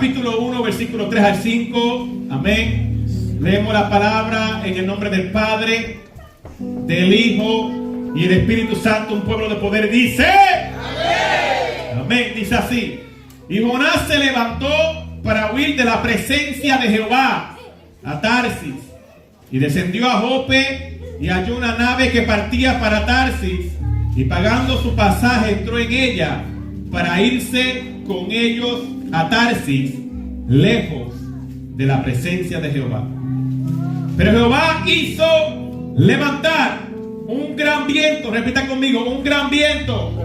capítulo 1, versículo 3 al 5. Amén. Leemos la palabra en el nombre del Padre, del Hijo y el Espíritu Santo. Un pueblo de poder dice: amén. Amén. Dice así: y Jonás se levantó para huir de la presencia de Jehová a Tarsis, y descendió a Jope, y halló una nave que partía para Tarsis, y pagando su pasaje entró en ella para irse con ellos a Tarsis, lejos de la presencia de Jehová. Pero Jehová hizo levantar un gran viento. Repita conmigo: un gran viento.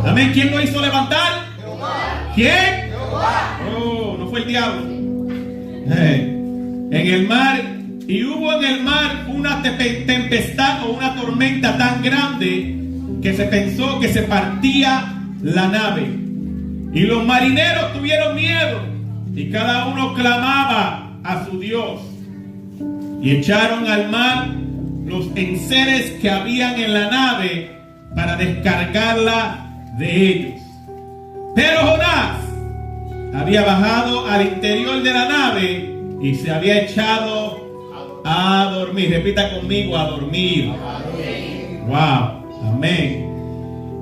Amén. ¿Quién lo hizo levantar? Jehová. ¿Quién? Jehová. Oh, no fue el diablo. En el mar, y hubo en el mar una tempestad o una tormenta tan grande que se pensó que se partía la nave. Y los marineros tuvieron miedo, y cada uno clamaba a su Dios. Y echaron al mar los enseres que habían en la nave para descargarla de ellos. Pero Jonás había bajado al interior de la nave y se había echado a dormir. Repita conmigo: a dormir. Wow, amén.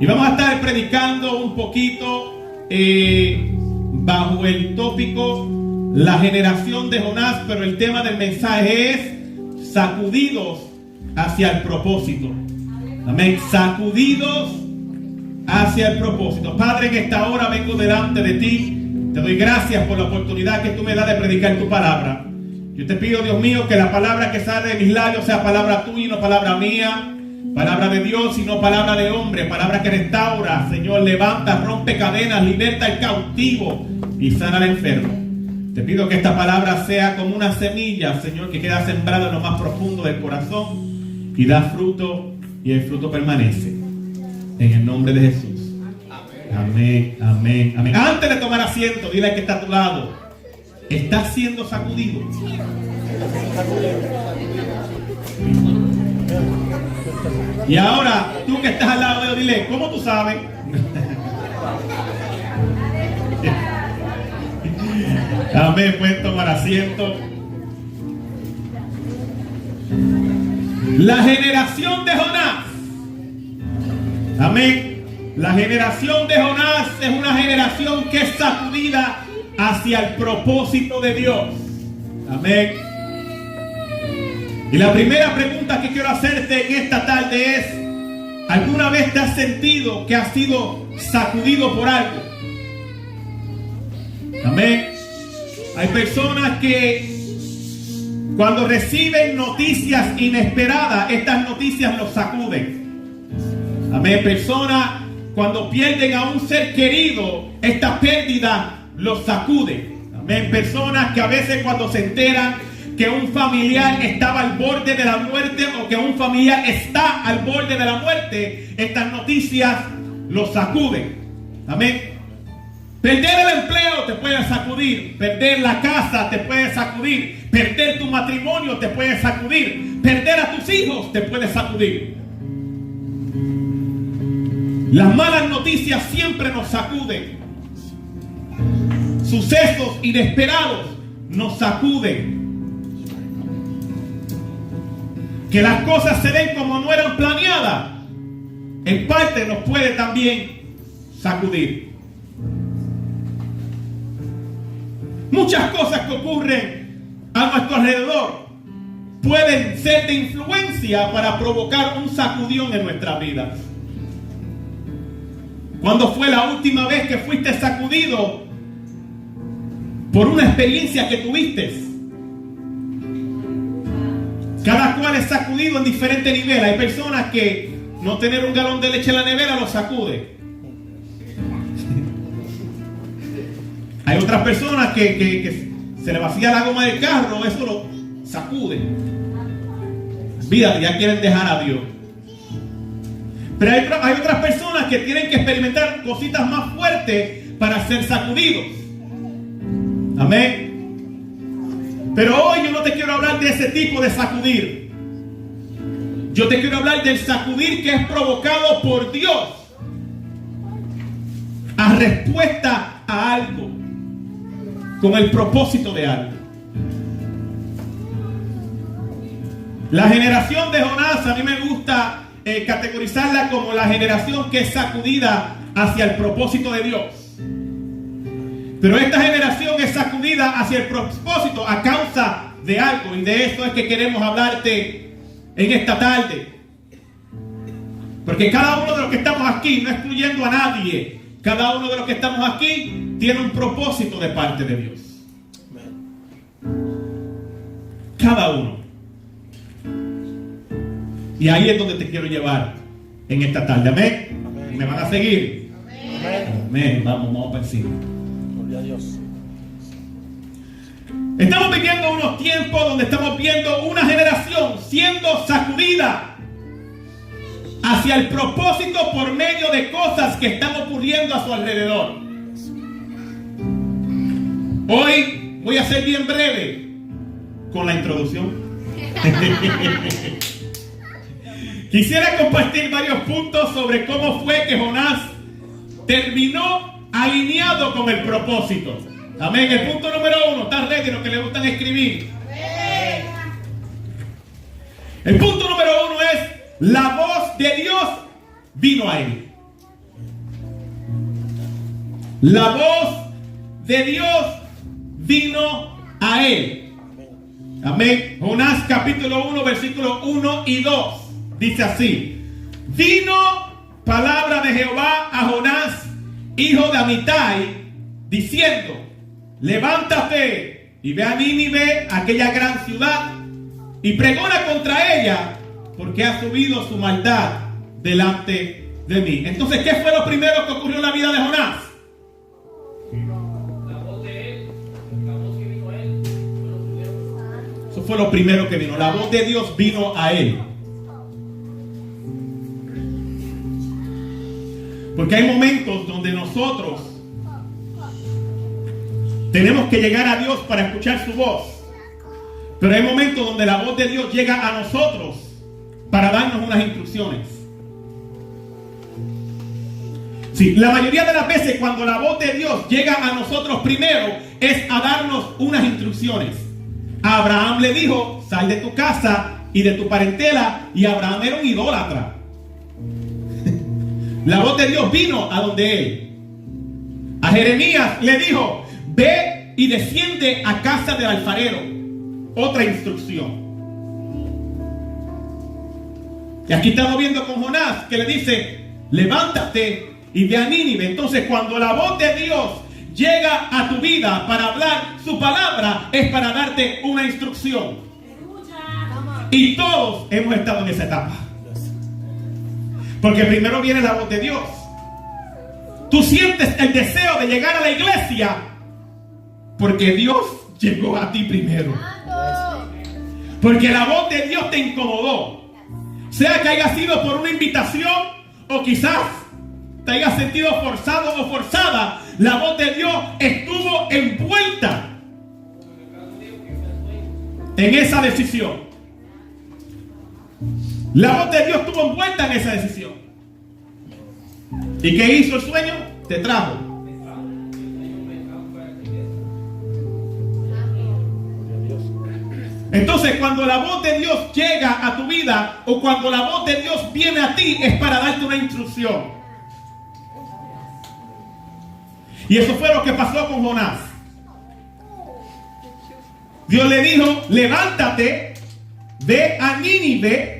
Y vamos a estar predicando un poquito bajo el tópico la generación de Jonás, pero el tema del mensaje es sacudidos hacia el propósito. Amén. Sacudidos hacia el propósito. Padre, en esta hora vengo delante de ti. Te doy gracias por la oportunidad que tú me das de predicar tu palabra. Yo te pido, Dios mío, que la palabra que sale de mis labios sea palabra tuya y no palabra mía. Palabra de Dios y no palabra de hombre. Palabra que restaura, Señor, levanta, rompe cadenas, liberta al cautivo y sana al enfermo. Te pido que esta palabra sea como una semilla, Señor, que queda sembrada en lo más profundo del corazón y da fruto, y el fruto permanece. En el nombre de Jesús. Amén, amén, amén. Antes de tomar asiento, dile al que está a tu lado: ¿estás siendo sacudido? Y ahora, tú que estás al lado de él, dile: ¿cómo tú sabes? Amén, pueden tomar asiento. La generación de Jonás. Amén. La generación de Jonás es una generación que es sacudida hacia el propósito de Dios. Amén. Y la primera pregunta que quiero hacerte en esta tarde es: ¿alguna vez te has sentido que has sido sacudido por algo? Amén. Hay personas que cuando reciben noticias inesperadas, estas noticias los sacuden. Amén. Personas cuando pierden a un ser querido, esta pérdida los sacude. Amén. Personas que a veces cuando se enteran que un familiar estaba al borde de la muerte o que un familiar está al borde de la muerte, estas noticias los sacuden. Amén. Perder el empleo te puede sacudir. Perder la casa te puede sacudir. Perder tu matrimonio te puede sacudir. Perder a tus hijos te puede sacudir. Las malas noticias siempre nos sacuden. Sucesos inesperados nos sacuden. Que las cosas se den como no eran planeadas, en parte nos puede también sacudir. Muchas cosas que ocurren a nuestro alrededor pueden ser de influencia para provocar un sacudión en nuestra vida. ¿Cuándo fue la última vez que fuiste sacudido por una experiencia que tuviste? Cada cual es sacudido en diferente nivel. Hay personas que no tener un galón de leche en la nevera los sacude. Hay otras personas que se le vacía la goma del carro, eso lo sacude. Vida, ya quieren dejar a Dios. Pero hay otras personas que tienen que experimentar cositas más fuertes para ser sacudidos. Amén. Pero hoy yo no te quiero hablar de ese tipo de sacudir. Yo te quiero hablar del sacudir que es provocado por Dios a respuesta a algo. con el propósito de algo. La generación de Jonás, a mí me gusta categorizarla como la generación que es sacudida hacia el propósito de Dios. Pero esta generación es sacudida hacia el propósito a causa de algo, y de eso es que queremos hablarte en esta tarde. Porque cada uno de los que estamos aquí, no excluyendo a nadie, cada uno de los que estamos aquí tiene un propósito de parte de Dios. Cada uno. Y ahí es donde te quiero llevar en esta tarde. Amén. Amén. ¿Me van a seguir? Amén. Amén. Vamos para encima. Gloria a Dios. Estamos viviendo unos tiempos donde estamos viendo una generación siendo sacudida hacia el propósito por medio de cosas que están ocurriendo a su alrededor. Hoy voy a ser bien breve con la introducción. Quisiera compartir varios puntos sobre cómo fue que Jonás terminó alineado con el propósito. Amén. El punto número 1. ¿Están ready los que les gustan escribir? Amén. El punto número 1 es: la voz de Dios vino a él. La voz de Dios vino a él. Amén. Jonás capítulo 1 versículos 1 y 2. Dice así: vino palabra de Jehová a Jonás, hijo de Amitai, diciendo: levántate y ve a Nínive, aquella gran ciudad, y pregona contra ella, porque ha subido su maldad delante de mí. Entonces, ¿qué fue lo primero que ocurrió en la vida de Jonás? La voz de él, la voz que vino a él. Eso fue lo primero que vino. La voz de Dios vino a él. Porque hay momentos donde nosotros tenemos que llegar a Dios para escuchar su voz. Pero hay momentos donde la voz de Dios llega a nosotros para darnos unas instrucciones. Sí, la mayoría de las veces cuando la voz de Dios llega a nosotros primero es a darnos unas instrucciones. A Abraham le dijo: sal de tu casa y de tu parentela, y Abraham era un idólatra. La voz de Dios vino a donde él. A Jeremías le dijo: ve y desciende a casa del alfarero. Otra instrucción. Y aquí estamos viendo con Jonás que le dice: levántate y ve a Nínive. Entonces, cuando la voz de Dios llega a tu vida para hablar su palabra, es para darte una instrucción. Y todos hemos estado en esa etapa. Porque primero viene la voz de Dios. Tú sientes el deseo de llegar a la iglesia porque Dios llegó a ti primero. Porque la voz de Dios te incomodó. Sea que haya sido por una invitación o quizás te hayas sentido forzado o forzada, la voz de Dios estuvo envuelta en esa decisión. La voz de Dios estuvo envuelta en esa decisión. ¿Y qué hizo el sueño? Te trajo. Entonces, cuando la voz de Dios llega a tu vida, o cuando la voz de Dios viene a ti, es para darte una instrucción. Y eso fue lo que pasó con Jonás. Dios le dijo: levántate, ve a Nínive,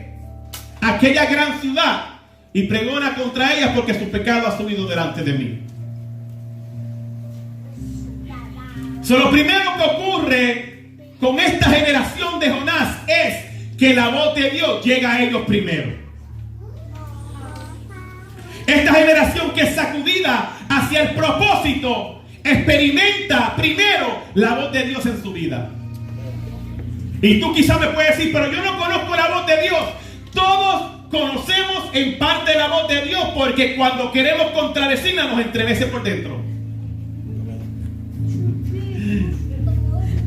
aquella gran ciudad, y pregona contra ella, porque su pecado ha subido delante de mí. Lo primero que ocurre con esta generación de Jonás es que la voz de Dios llega a ellos primero. Esta generación que es sacudida hacia el propósito experimenta primero la voz de Dios en su vida. Y tú quizás me puedes decir: pero yo no conozco la voz de Dios. Todos conocemos en parte la voz de Dios, porque cuando queremos contradecirla nos entremece por dentro.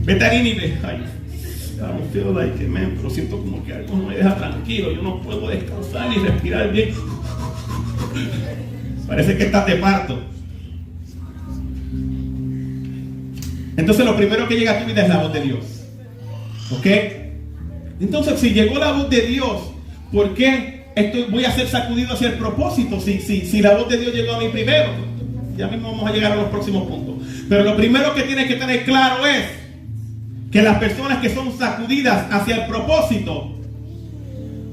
Vete a Nínive. Ay, I feel like, man, pero siento como que algo no me deja tranquilo. Yo no puedo descansar ni respirar bien. Parece que estás de parto. Entonces lo primero que llega a tu vida es la voz de Dios. ¿Ok? Entonces si llegó la voz de Dios, ¿por qué voy a ser sacudido hacia el propósito? Si la voz de Dios llegó a mí primero. Ya mismo vamos a llegar a los próximos puntos. Pero lo primero que tienes que tener claro es que las personas que son sacudidas hacia el propósito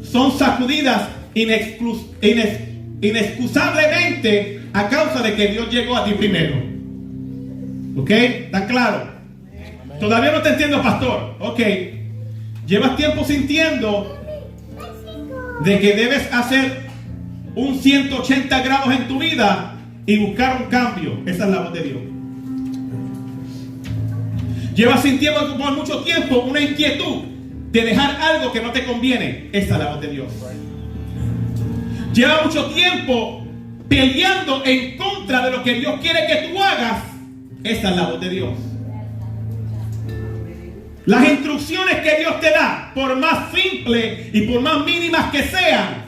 son sacudidas inexcusablemente a causa de que Dios llegó a ti primero. ¿Ok? ¿Están claros? Todavía no te entiendo, pastor. Ok. Llevas tiempo sintiendo de que debes hacer un 180 grados en tu vida y buscar un cambio. Esa es la voz de Dios. Llevas sintiendo por mucho tiempo una inquietud de dejar algo que no te conviene. Esa es la voz de Dios. Lleva mucho tiempo peleando en contra de lo que Dios quiere que tú hagas. Esa es la voz de Dios. Las instrucciones que Dios te da, por más simples y por más mínimas que sean,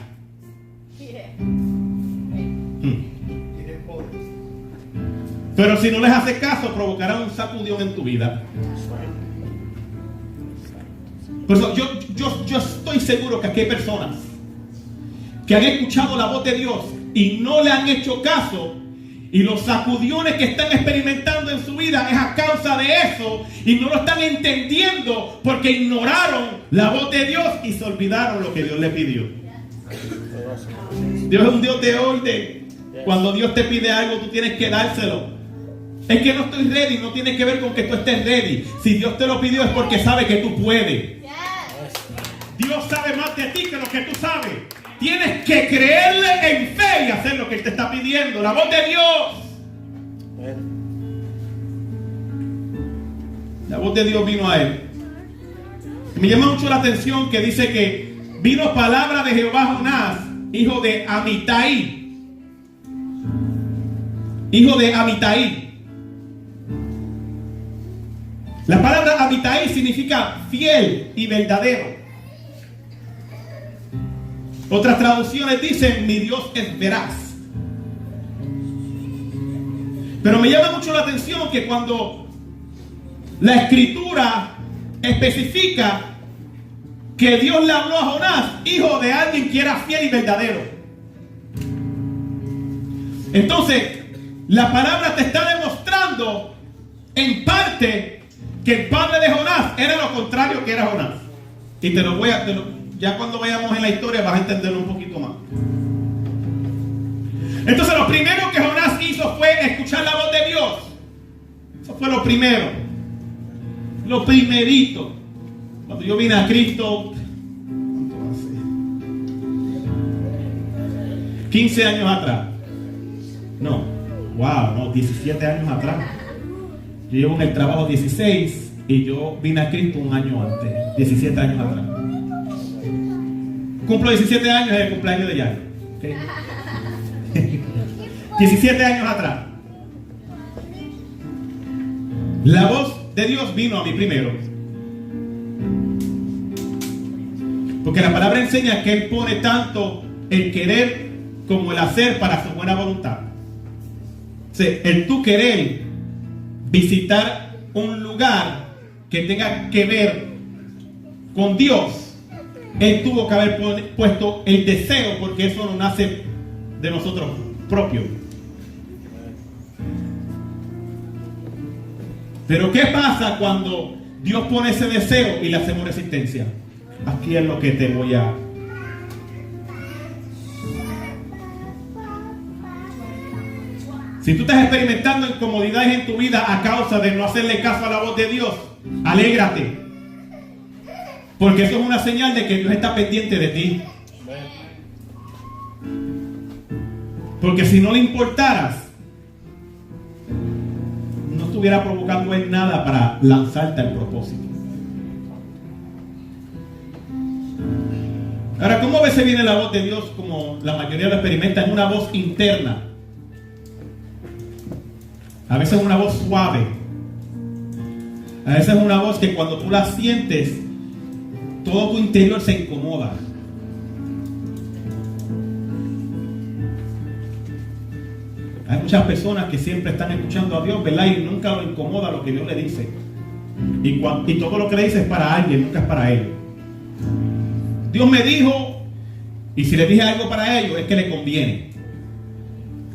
pero si no les haces caso, provocará un sacudión en tu vida. Por eso yo estoy seguro que aquí hay personas que han escuchado la voz de Dios y no le han hecho caso, y los sacudiones que están experimentando en su vida es a causa de eso, y no lo están entendiendo porque ignoraron la voz de Dios y se olvidaron lo que Dios le pidió. Dios es un Dios de orden. Cuando Dios te pide algo, tú tienes que dárselo. Es que no estoy ready, no tiene que ver con que tú estés ready. Si Dios te lo pidió es porque sabe que tú puedes. Dios sabe más de ti que lo que tú sabes. Tienes que creerle en fe y hacer lo que Él te está pidiendo. La voz de Dios. La voz de Dios vino a él. Me llama mucho la atención que dice que vino palabra de Jehová a Jonás, hijo de Amitai. Hijo de Amitai. La palabra Amitai significa fiel y verdadero. Otras traducciones dicen: mi Dios es veraz. Pero me llama mucho la atención que cuando la escritura especifica que Dios le habló a Jonás, hijo de alguien que era fiel y verdadero. Entonces, la palabra te está demostrando en parte que el padre de Jonás era lo contrario que era Jonás. Y ya cuando vayamos en la historia vas a entenderlo un poquito más. Entonces lo primero que Jonás hizo fue escuchar la voz de Dios. Eso fue lo primero. Lo primerito. Cuando yo vine a Cristo, ¿cuánto hace? 15 años atrás. No, 17 años atrás. Yo llevo en el trabajo 16 y yo vine a Cristo un año antes, 17 años atrás. Cumplo 17 años en el cumpleaños de Yayo. ¿Okay? 17 años atrás. La voz de Dios vino a mí primero. Porque la palabra enseña que Él pone tanto el querer como el hacer para su buena voluntad. O sea, el tú querer visitar un lugar que tenga que ver con Dios, Él tuvo que haber puesto el deseo, porque eso no nace de nosotros propios. Pero ¿qué pasa cuando Dios pone ese deseo y le hacemos resistencia? Aquí es lo que te voy a... Si tú estás experimentando incomodidades en tu vida a causa de no hacerle caso a la voz de Dios, alégrate. Porque eso es una señal de que Dios está pendiente de ti. Porque si no le importaras, no estuviera provocando en nada para lanzarte al propósito. Ahora, ¿cómo a veces viene la voz de Dios? Como la mayoría lo experimenta, es una voz interna. A veces es una voz suave. A veces es una voz que cuando tú la sientes, todo tu interior se incomoda. Hay muchas personas que siempre están escuchando a Dios, ¿verdad? Y nunca lo incomoda lo que Dios le dice. Y todo lo que le dice es para alguien, nunca es para ellos. Dios me dijo, y si le dije algo para ellos es que le conviene.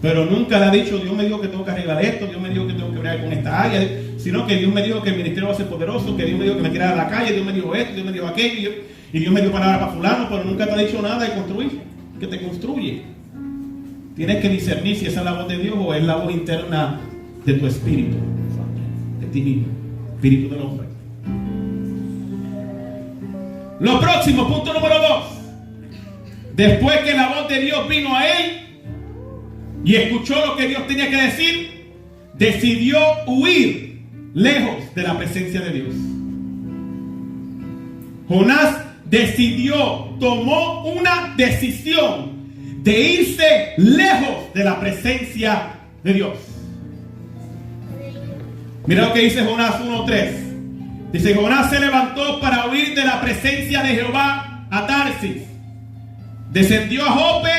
Pero nunca le ha dicho, Dios me dijo que tengo que arreglar esto, Dios me dijo que tengo que bregar con esta área, sino que Dios me dijo que el ministerio va a ser poderoso, que Dios me dijo que me tirara a la calle, Dios me dijo esto, Dios me dijo aquello, y Dios me dio palabra para fulano, pero nunca te ha dicho nada de construir, que te construye. Tienes que discernir si esa es la voz de Dios o es la voz interna de tu espíritu, de ti mismo, espíritu del hombre. Lo próximo, punto número 2. Después que la voz de Dios vino a él y escuchó lo que Dios tenía que decir, decidió huir lejos de la presencia de Dios. Jonás tomó una decisión de irse lejos de la presencia de Dios. Mira lo que dice Jonás 1:3. Dice: Jonás se levantó para huir de la presencia de Jehová a Tarsis. Descendió a Jope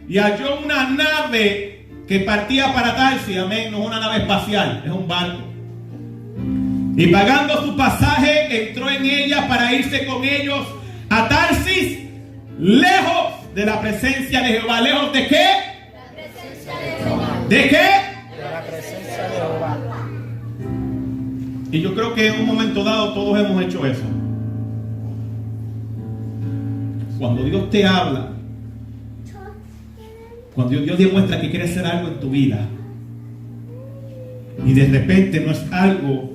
y halló una nave que partía para Tarsis. Amén, no es una nave espacial, es un barco. Y pagando su pasaje, entró en ella para irse con ellos a Tarsis, lejos de la presencia de Jehová. ¿Lejos de qué? La presencia de Jehová. ¿De qué? De la presencia de Jehová. Y yo creo que en un momento dado todos hemos hecho eso. Cuando Dios te habla, cuando Dios demuestra que quiere hacer algo en tu vida y de repente no es algo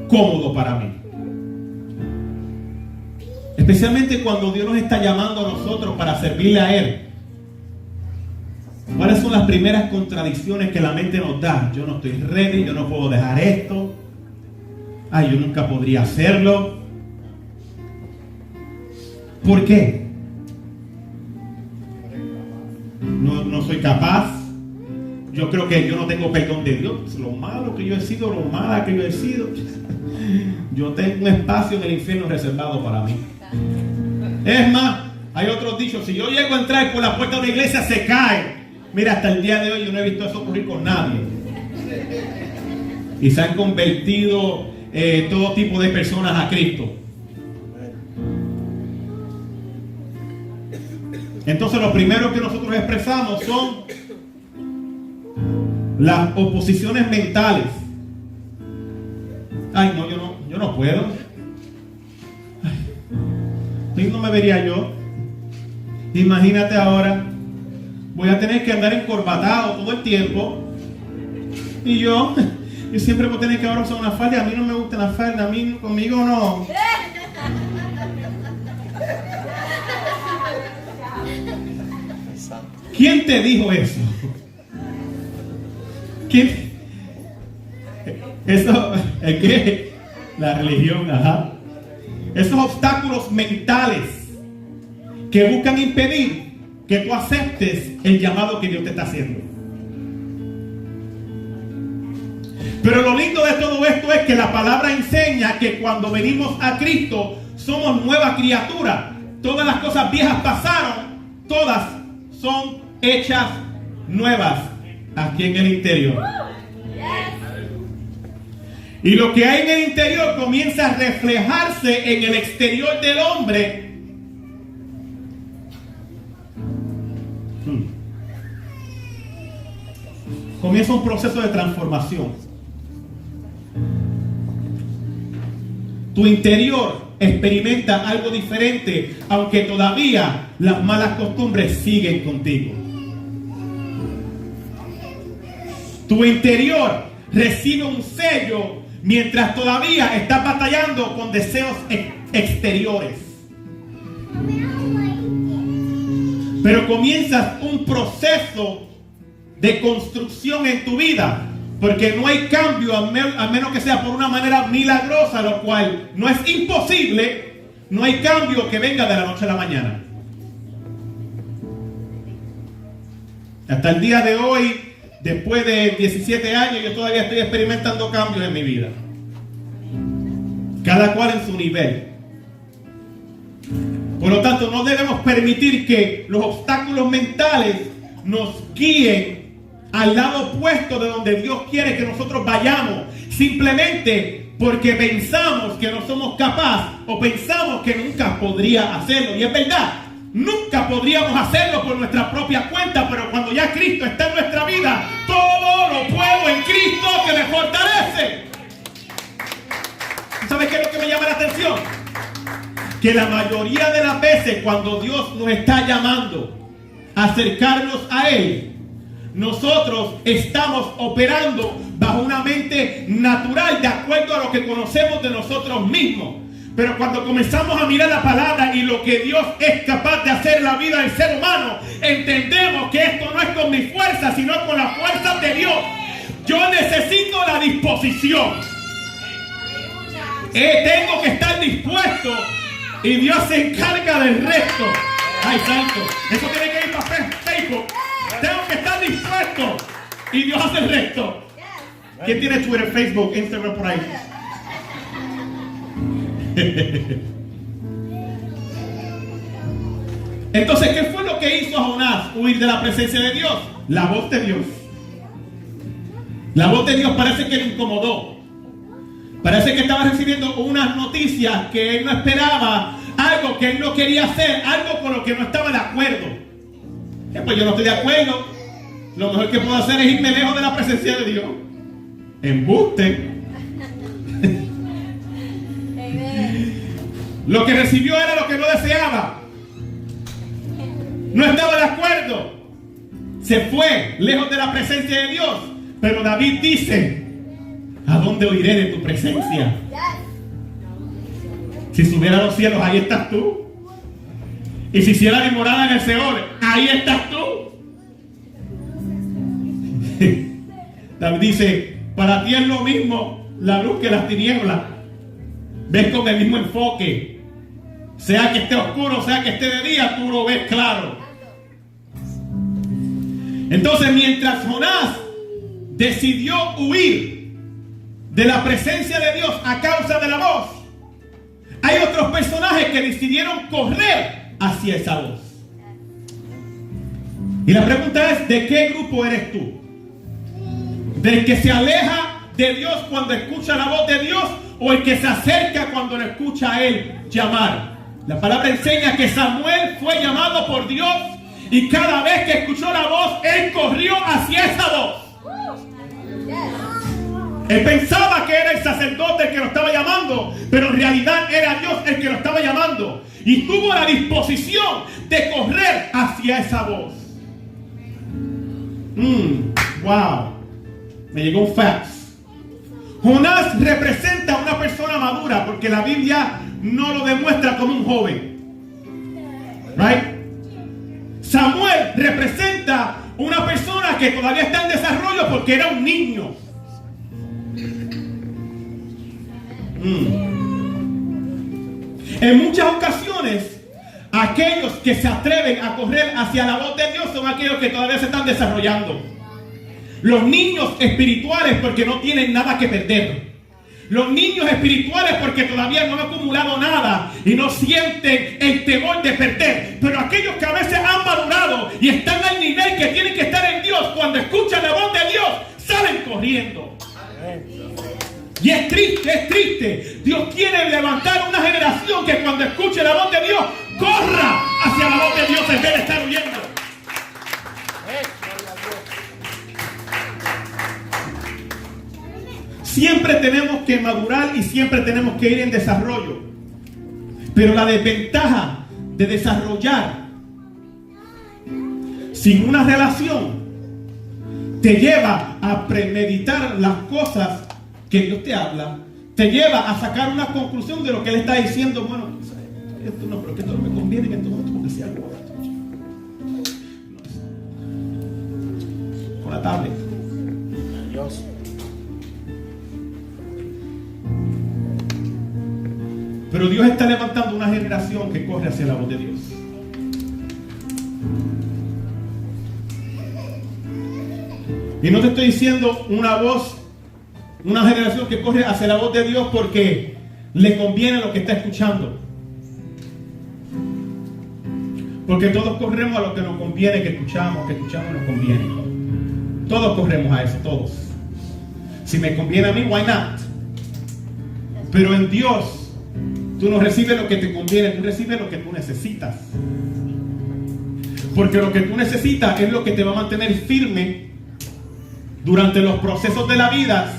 cómodo para mí. Especialmente cuando Dios nos está llamando a nosotros para servirle a Él. ¿Cuáles son las primeras contradicciones que la mente nos da? Yo no estoy ready, yo no puedo dejar esto. Ay, yo nunca podría hacerlo. ¿Por qué? No soy capaz. Yo creo que yo no tengo perdón de Dios. Lo malo que yo he sido, lo mala que yo he sido. Yo tengo un espacio en el infierno reservado para mí. Es más, hay otros dichos: si yo llego a entrar por la puerta de la iglesia, se cae. Mira, hasta el día de hoy yo no he visto eso ocurrir con nadie. Y se han convertido todo tipo de personas a Cristo. Entonces lo primero que nosotros expresamos son las oposiciones mentales. Ay, no, yo no puedo. Ay, no me vería yo. Imagínate ahora, voy a tener que andar encorbatado todo el tiempo. Y yo siempre voy a tener que ahora usar una falda. A mí no me gusta la falda, a mí conmigo no. ¿Quién te dijo eso? ¿Quién? Eso, ¿el qué? La religión, ajá. Esos obstáculos mentales que buscan impedir que tú aceptes el llamado que Dios te está haciendo. Pero lo lindo de todo esto es que la palabra enseña que cuando venimos a Cristo somos nueva criatura. Todas las cosas viejas pasaron, todas son hechas nuevas aquí en el interior. Y lo que hay en el interior comienza a reflejarse en el exterior del hombre. Comienza un proceso de transformación. Tu interior experimenta algo diferente, aunque todavía las malas costumbres siguen contigo. Tu interior recibe un sello mientras todavía estás batallando con deseos exteriores. Pero comienzas un proceso de construcción en tu vida, porque no hay cambio a menos que sea por una manera milagrosa, lo cual no es imposible. No hay cambio que venga de la noche a la mañana. Hasta el día de hoy, después de 17 años, yo todavía estoy experimentando cambios en mi vida. Cada cual en su nivel. Por lo tanto, no debemos permitir que los obstáculos mentales nos guíen al lado opuesto de donde Dios quiere que nosotros vayamos, simplemente porque pensamos que no somos capaces o pensamos que nunca podría hacerlo. Y es verdad, nunca podríamos hacerlo por nuestra propia cuenta, pero cuando ya Cristo está en nuestra vida, todo lo puedo en Cristo que me fortalece. ¿Sabes qué es lo que me llama la atención? Que la mayoría de las veces cuando Dios nos está llamando a acercarnos a Él, nosotros estamos operando bajo una mente natural de acuerdo a lo que conocemos de nosotros mismos. Pero cuando comenzamos a mirar la palabra y lo que Dios es capaz de hacer en la vida del ser humano, entendemos que esto no es con mi fuerza, sino con la fuerza de Dios. Yo necesito la disposición. Tengo que estar dispuesto y Dios se encarga del resto. Ay, santo, eso tiene que ir para Facebook. Tengo que estar dispuesto y Dios hace el resto. ¿Quién tiene Twitter, Facebook, Instagram por ahí? Entonces, ¿qué fue lo que hizo a Jonás huir de la presencia de Dios? La voz de Dios. La voz de Dios parece que le incomodó. Parece que estaba recibiendo unas noticias que él no esperaba, algo que él no quería hacer, algo con lo que no estaba de acuerdo. Pues yo no estoy de acuerdo. Lo mejor que puedo hacer es irme lejos de la presencia de Dios. Embuste. Lo que recibió era lo que no deseaba. No estaba de acuerdo. Se fue lejos de la presencia de Dios. Pero David dice: ¿a dónde oiré de tu presencia? Si subiera a los cielos, ahí estás tú. Y si hiciera mi morada en el Seol, ahí estás tú. David dice: para ti es lo mismo la luz que las tinieblas. Ves con el mismo enfoque. Sea que esté oscuro, sea que esté de día, tú lo ves claro. Entonces, mientras Jonás decidió huir de la presencia de Dios a causa de la voz, hay otros personajes que decidieron correr hacia esa voz. Y la pregunta es: ¿de qué grupo eres tú? ¿Del que se aleja de Dios cuando escucha la voz de Dios, o el que se acerca cuando lo escucha a Él llamar? La palabra enseña que Samuel fue llamado por Dios, y cada vez que escuchó la voz, él corrió hacia esa voz. Él pensaba que era el sacerdote el que lo estaba llamando, pero en realidad era Dios el que lo estaba llamando. Y tuvo la disposición de correr hacia esa voz. Wow. Me llegó un fax. Jonás representa a una persona madura, porque la Biblia no lo demuestra como un joven. Right? Samuel representa una persona que todavía está en desarrollo, porque era un niño. En muchas ocasiones, aquellos que se atreven a correr hacia la voz de Dios son aquellos que todavía se están desarrollando. Los niños espirituales, porque no tienen nada que perder. Los niños espirituales, porque todavía no han acumulado nada y no sienten el temor de perder. Pero aquellos que a veces han madurado y están al nivel que tienen que estar en Dios, cuando escuchan la voz de Dios, salen corriendo. Y es triste, es triste. Dios quiere levantar una generación que cuando escuche la voz de Dios, corra hacia la voz de Dios en vez de estar huyendo. Siempre tenemos que madurar y siempre tenemos que ir en desarrollo. Pero la desventaja de desarrollar sin una relación te lleva a premeditar las cosas que Dios te habla. Te lleva a sacar una conclusión de lo que Él está diciendo. Bueno, esto no, pero que esto no me conviene, que esto no, porque si algo con la tablet. Dios. Pero Dios está levantando una generación que corre hacia la voz de Dios. Y no te estoy diciendo una voz, una generación que corre hacia la voz de Dios porque le conviene lo que está escuchando. Porque todos corremos a lo que nos conviene, que escuchamos nos conviene. Todos corremos a eso, todos. Si me conviene a mí, why not? Pero en Dios, tú no recibes lo que te conviene, tú recibes lo que tú necesitas. Porque lo que tú necesitas es lo que te va a mantener firme durante los procesos de la vida,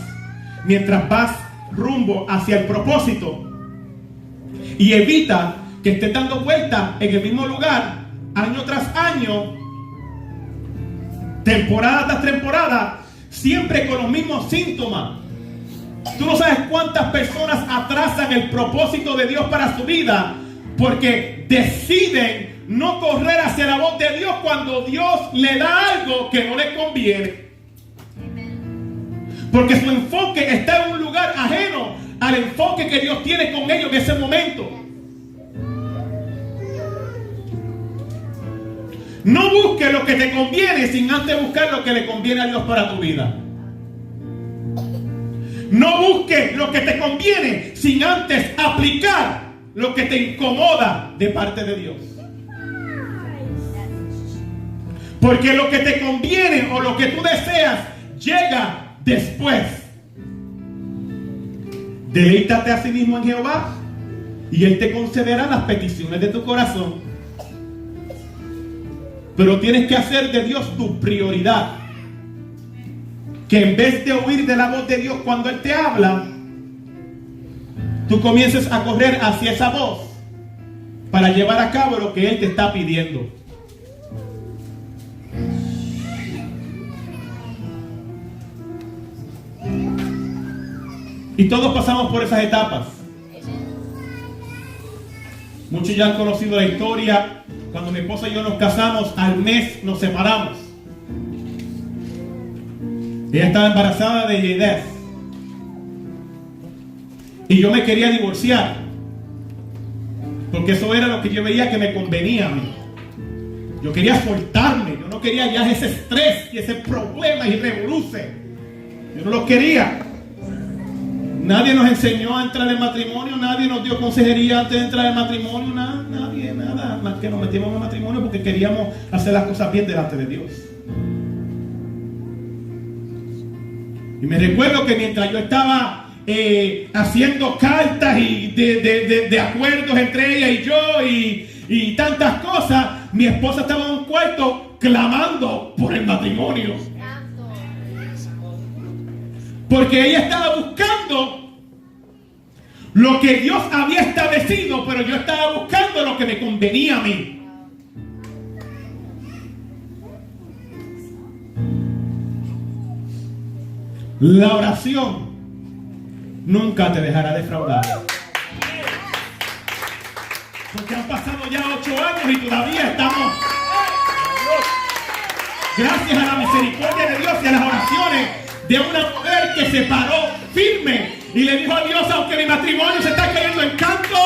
mientras vas rumbo hacia el propósito. Y evita que estés dando vueltas en el mismo lugar, año tras año, temporada tras temporada, siempre con los mismos síntomas. Tú no sabes cuántas personas atrasan el propósito de Dios para su vida porque deciden no correr hacia la voz de Dios cuando Dios le da algo que no le conviene. Porque su enfoque está en un lugar ajeno al enfoque que Dios tiene con ellos en ese momento. No busques lo que te conviene sin antes buscar lo que le conviene a Dios para tu vida. No busques lo que te conviene sin antes aplicar lo que te incomoda de parte de Dios. Porque lo que te conviene o lo que tú deseas llega después. Deleítate a sí mismo en Jehová y Él te concederá las peticiones de tu corazón. Pero tienes que hacer de Dios tu prioridad. Que en vez de oír de la voz de Dios cuando Él te habla, tú comiences a correr hacia esa voz para llevar a cabo lo que Él te está pidiendo. Y todos pasamos por esas etapas. Muchos ya han conocido la historia. Cuando mi esposa y yo nos casamos, al mes nos separamos. Ella estaba embarazada de Yedez. Y yo me quería divorciar. Porque eso era lo que yo veía que me convenía a mí. Yo quería soltarme. Yo no quería ya ese estrés y ese problema y revoluce. Yo no lo quería. Nadie nos enseñó a entrar en matrimonio, nadie nos dio consejería antes de entrar en matrimonio, nadie, nada, más que nos metimos en matrimonio porque queríamos hacer las cosas bien delante de Dios. Y me recuerdo que mientras yo estaba haciendo cartas y de acuerdos entre ella y yo y tantas cosas, mi esposa estaba en un cuarto clamando por el matrimonio. Porque ella estaba buscando lo que Dios había establecido, pero yo estaba buscando lo que me convenía a mí. La oración nunca te dejará defraudar. Porque han pasado ya 8 años y todavía estamos, gracias a la misericordia de Dios y a las oraciones de una mujer que se paró firme y le dijo a Dios: aunque mi matrimonio se está cayendo en canto,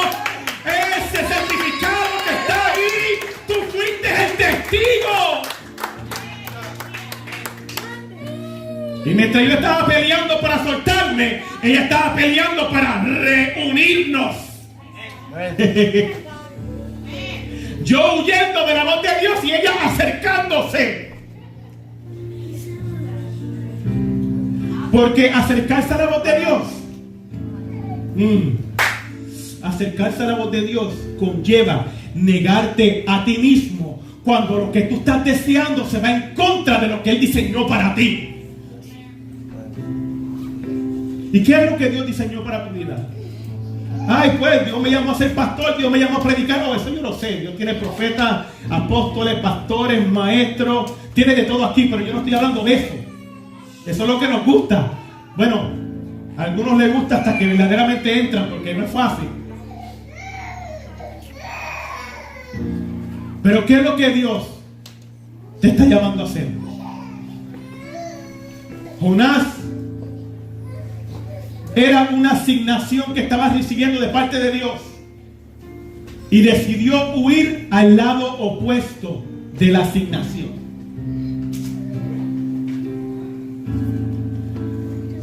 ese certificado que está ahí, tú fuiste el testigo. Y mientras yo estaba peleando para soltarme, ella estaba peleando para reunirnos. Yo huyendo de la voz de Dios y ella acercándose. Porque acercarse a la voz de Dios, acercarse a la voz de Dios conlleva negarte a ti mismo cuando lo que tú estás deseando se va en contra de lo que Él diseñó para ti. ¿Y qué es lo que Dios diseñó para tu vida? Ay, pues Dios me llamó a ser pastor, Dios me llamó a predicar. No, eso yo no sé. Dios tiene profetas, apóstoles, pastores, maestros, tiene de todo aquí, pero yo no estoy hablando de eso. Eso es lo que nos gusta. Bueno, a algunos les gusta hasta que verdaderamente entran, porque no es fácil. Pero ¿qué es lo que Dios te está llamando a hacer? Jonás era una asignación que estaba recibiendo de parte de Dios y decidió huir al lado opuesto de la asignación.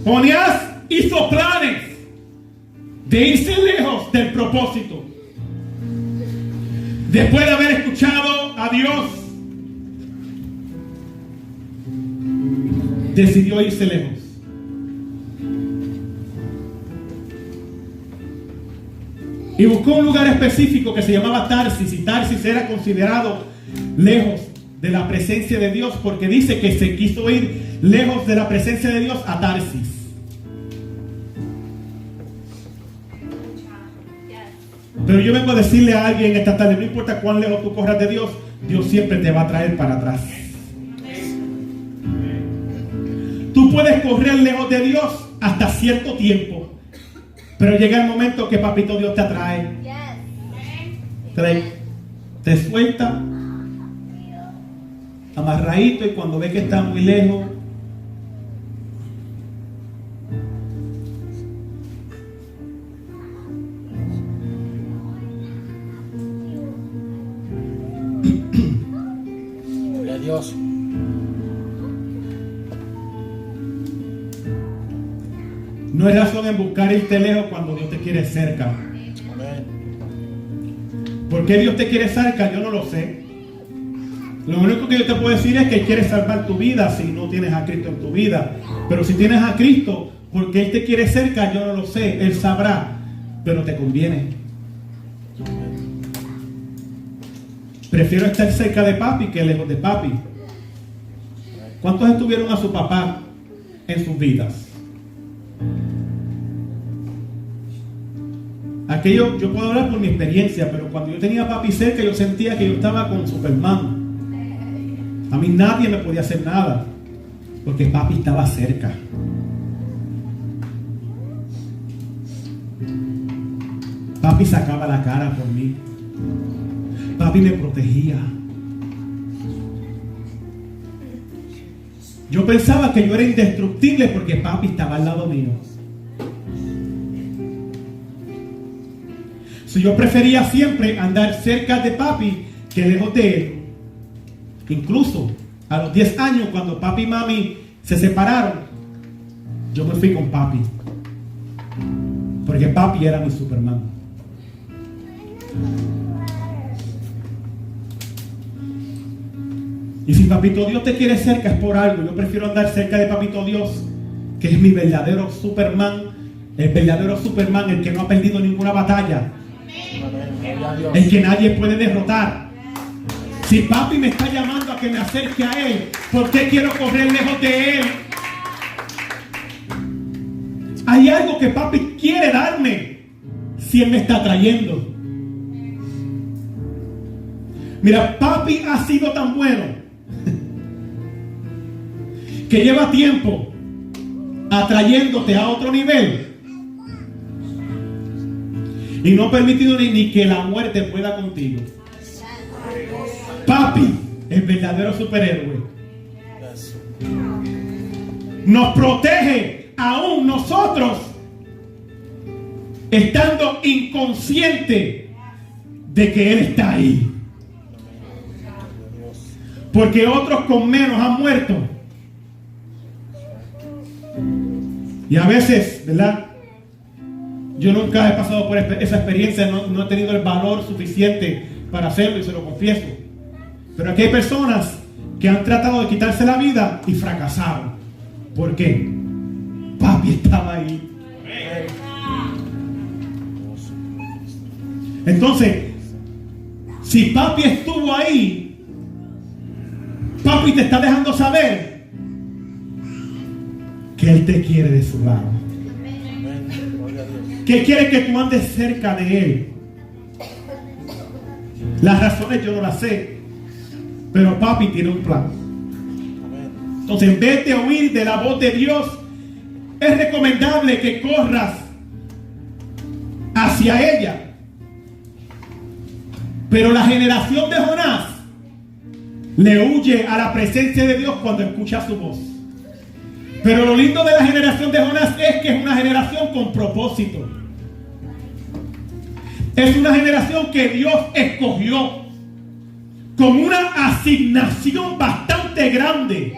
Jonás hizo planes de irse lejos del propósito. Después de haber escuchado a a Dios, decidió irse lejos. Y buscó un lugar específico que se llamaba Tarsis, y Tarsis era considerado lejos de la presencia de Dios, porque dice que se quiso ir lejos de la presencia de Dios a Tarsis. Pero yo vengo a decirle a alguien esta tarde, no importa cuán lejos tú corras de Dios, Dios siempre te va a traer para atrás. Tú puedes correr lejos de Dios hasta cierto tiempo, pero llega el momento que papito Dios te atrae. Te suelta amarradito, y cuando ve que está muy lejos, Gloria a Dios. no hay razón en buscar irte lejos cuando Dios te quiere cerca. Amén. ¿Por qué Dios te quiere cerca? Yo no lo sé. Lo único que yo te puedo decir es que quiere salvar tu vida si no tienes a Cristo en tu vida. Pero si tienes a Cristo, porque Él te quiere cerca, yo no lo sé. Él sabrá, pero te conviene. Prefiero estar cerca de papi que lejos de papi. ¿Cuántos estuvieron a su papá en sus vidas? Aquello, yo puedo hablar por mi experiencia, pero cuando yo tenía a papi cerca, yo sentía que yo estaba con Superman. A mí nadie me podía hacer nada, porque papi estaba cerca. Papi sacaba la cara por mí. Papi me protegía. Yo pensaba que yo era indestructible porque papi estaba al lado mío. So, yo prefería siempre andar cerca de papi que lejos de él. Incluso a los 10 años, cuando papi y mami se separaron, yo me fui con papi, porque papi era mi Superman. Y si papito Dios te quiere cerca es por algo. Yo prefiero andar cerca de papito Dios, que es mi verdadero Superman. El verdadero Superman, el que no ha perdido ninguna batalla, el que nadie puede derrotar. Si papi me está llamando a que me acerque a Él, ¿por qué quiero correr lejos de Él? Hay algo que papi quiere darme si Él me está trayendo. Mira, papi ha sido tan bueno que lleva tiempo atrayéndote a otro nivel y no ha permitido ni que la muerte pueda contigo. Papi, el verdadero superhéroe, nos protege aún nosotros estando inconsciente de que Él está ahí. Porque otros con menos han muerto. Y a veces, ¿verdad? Yo nunca he pasado por esa experiencia, no he tenido el valor suficiente para hacerlo, y se lo confieso. Pero aquí hay personas que han tratado de quitarse la vida y fracasaron. ¿Por qué? Papi estaba ahí. Entonces, si papi estuvo ahí, papi te está dejando saber que Él te quiere de su lado, que quiere que tú andes cerca de Él. Las razones yo no las sé, pero papi tiene un plan. Entonces, en vez de oír de la voz de Dios, es recomendable que corras hacia ella. Pero la generación de Jonás le huye a la presencia de Dios cuando escucha su voz. Pero lo lindo de la generación de Jonás es que es una generación con propósito. Es una generación que Dios escogió con una asignación bastante grande.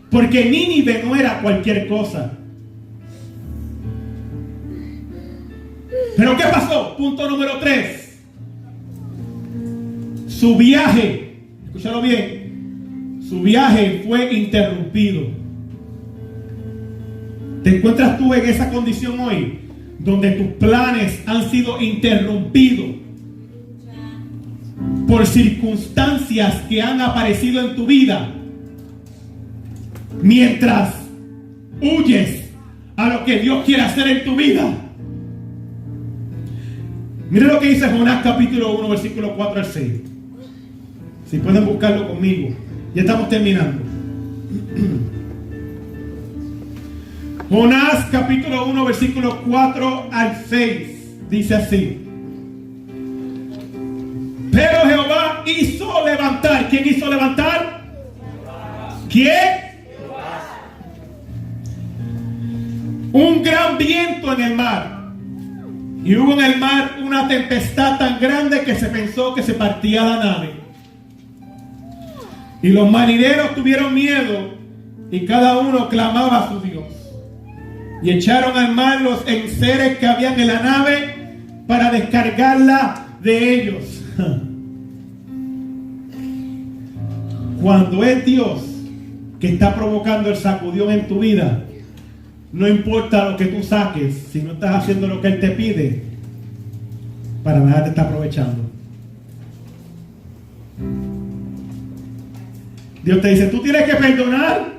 Porque Nínive no era cualquier cosa. Pero ¿qué pasó? Punto número 3. Su viaje escúchalo bien, su viaje fue interrumpido. ¿Te encuentras tú en esa condición hoy? Donde tus planes han sido interrumpidos por circunstancias que han aparecido en tu vida, mientras huyes a lo que Dios quiere hacer en tu vida. Mira lo que dice Jonás capítulo 1 versículo 4 al 6. Si pueden buscarlo conmigo. Ya estamos terminando. Jonás capítulo 1 versículo 4 al 6. Dice así: pero Jehová hizo levantar. ¿Quién hizo levantar? ¿Quién? Un gran viento en el mar. Y hubo en el mar una tempestad tan grande que se pensó que se partía la nave. Y los marineros tuvieron miedo y cada uno clamaba a su Dios. Y echaron al mar los enseres que habían en la nave para descargarla de ellos. Cuando es Dios que está provocando el sacudión en tu vida, no importa lo que tú saques, si no estás haciendo lo que Él te pide, para nada te está aprovechando. Dios te dice, tú tienes que perdonar.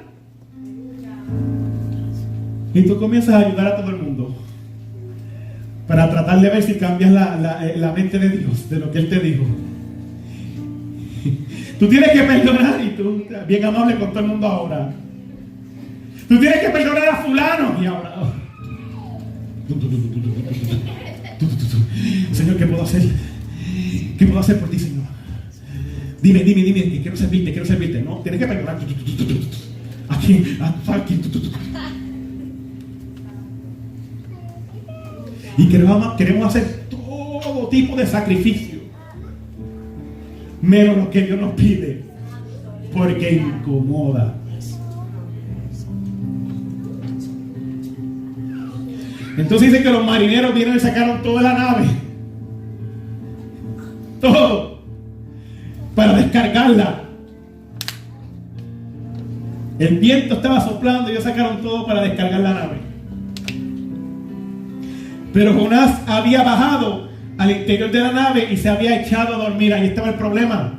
Y tú comienzas a ayudar a todo el mundo para tratar de ver si cambias la mente de Dios, de lo que Él te dijo. Tú tienes que perdonar y tú, bien amable con todo el mundo ahora. Tú tienes que perdonar a fulano y ahora. Señor, ¿qué puedo hacer? ¿Qué puedo hacer por ti, Señor? Dime, que quiero servirte. No, tienes que perdonar. Aquí. Y queremos hacer todo tipo de sacrificio, menos lo que Dios nos pide, porque incomoda. Entonces dice que los marineros vinieron y sacaron toda la nave, todo, para descargarla. El viento estaba soplando y ellos sacaron todo para descargar la nave. Pero Jonás había bajado al interior de la nave y se había echado a dormir. Ahí estaba el problema,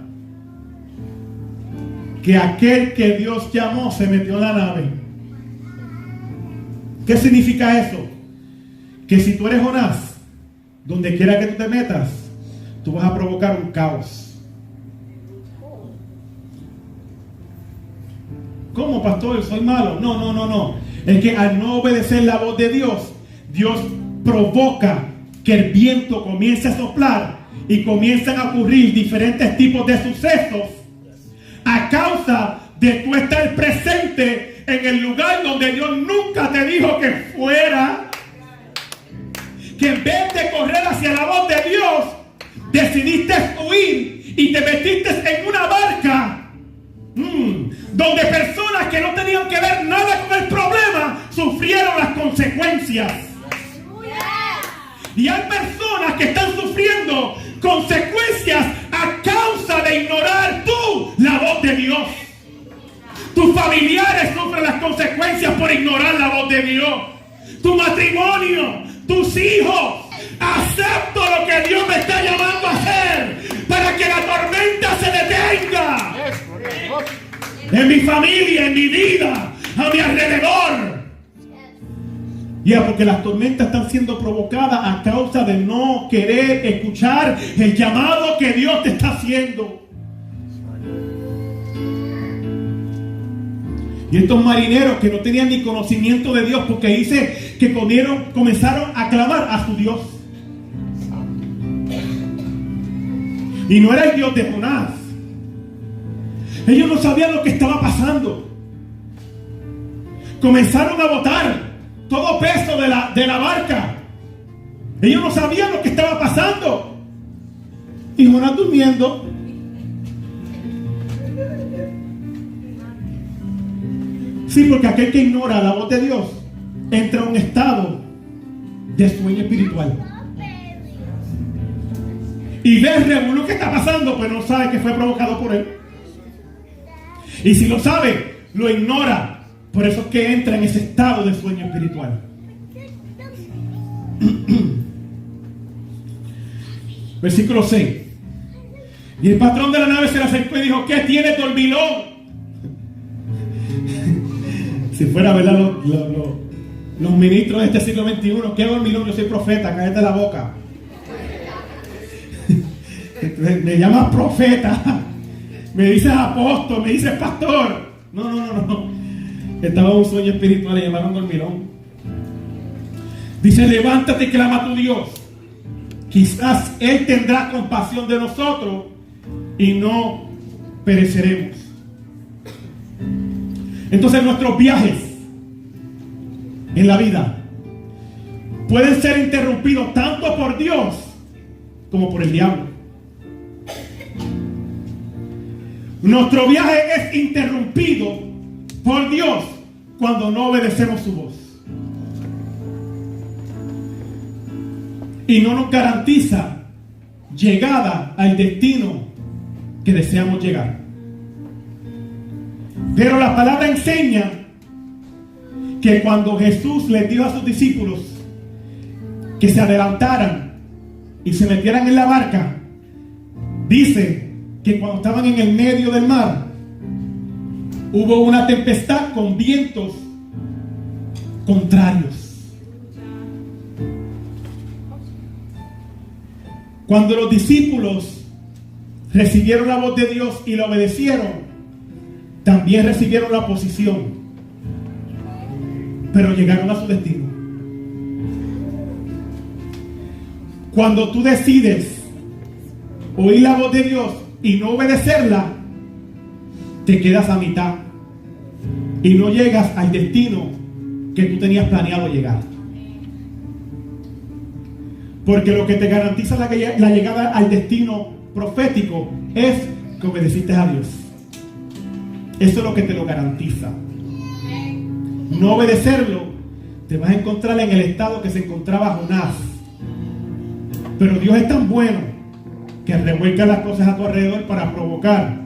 que aquel que Dios llamó se metió en la nave. ¿Qué significa eso? Que si tú eres Jonás, donde quiera que tú te metas, tú vas a provocar un caos. ¿Cómo, pastor? ¿Soy malo? No. Es que al no obedecer la voz de Dios, Dios provoca que el viento comience a soplar y comienzan a ocurrir diferentes tipos de sucesos a causa de tú estar presente en el lugar donde Dios nunca te dijo que fuera. Que en vez de correr hacia la voz de Dios, decidiste huir y te metiste en una barca donde personas que no tenían que ver nada con el problema sufrieron las consecuencias. Y hay personas que están sufriendo consecuencias a causa de ignorar la voz de Dios. Tus familiares sufren las consecuencias por ignorar la voz de Dios. Tu matrimonio, tus hijos. Acepto lo que Dios me está llamando a hacer para que la tormenta se detenga. En mi familia, en mi vida, a mi alrededor. Ya, porque las tormentas están siendo provocadas a causa de no querer escuchar el llamado que Dios te está haciendo. Y estos marineros que no tenían ni conocimiento de Dios, porque dice que comenzaron a clamar a su Dios. Y no era el Dios de Jonás. Ellos no sabían lo que estaba pasando. Comenzaron a botar todo peso de la barca. Ellos no sabían lo que estaba pasando. Y Jonás durmiendo. Sí, porque aquel que ignora la voz de Dios entra a un estado de sueño espiritual. Y ve el revuelo que está pasando, pero no sabe que fue provocado por él. Y si lo sabe, lo ignora. Por eso es que entra en ese estado de sueño espiritual. Versículo 6. Y el patrón de la nave se le acercó y dijo: ¿qué tiene, dormilón? Si fuera, ¿verdad? Los ministros de este siglo XXI, ¿qué dormilón? Yo soy profeta, cállate la boca. Me llamas profeta, me dices apóstol, me dices pastor. No. Estaba en un sueño espiritual y le llamaron dormilón. Dice: levántate y clama a tu Dios. Quizás Él tendrá compasión de nosotros y no pereceremos. Entonces nuestros viajes en la vida pueden ser interrumpidos tanto por Dios como por el diablo. Nuestro viaje es interrumpido por Dios cuando no obedecemos su voz. Y no nos garantiza llegada al destino que deseamos llegar. Pero la palabra enseña que cuando Jesús les dijo a sus discípulos que se adelantaran y se metieran en la barca, dice que cuando estaban en el medio del mar, hubo una tempestad con vientos contrarios. Cuando los discípulos recibieron la voz de Dios y la obedecieron, también recibieron la oposición, pero llegaron a su destino. Cuando tú decides oír la voz de Dios y no obedecerla, te quedas a mitad y no llegas al destino que tú tenías planeado llegar. Porque lo que te garantiza la llegada al destino profético es que obedeciste a Dios. Eso es lo que te lo garantiza. No obedecerlo, te vas a encontrar en el estado que se encontraba Jonás. Pero Dios es tan bueno que revuelca las cosas a tu alrededor para provocar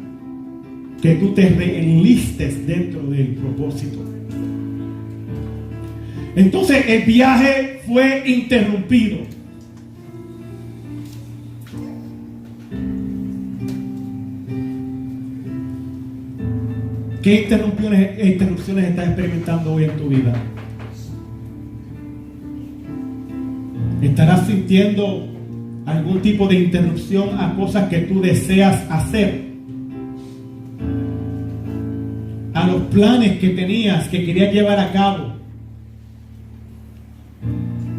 que tú te reenlistes dentro del propósito. Entonces el viaje fue interrumpido. ¿Qué interrupciones estás experimentando hoy en tu vida? ¿Estarás sintiendo algún tipo de interrupción a cosas que tú deseas hacer? A los planes que tenías, que querías llevar a cabo.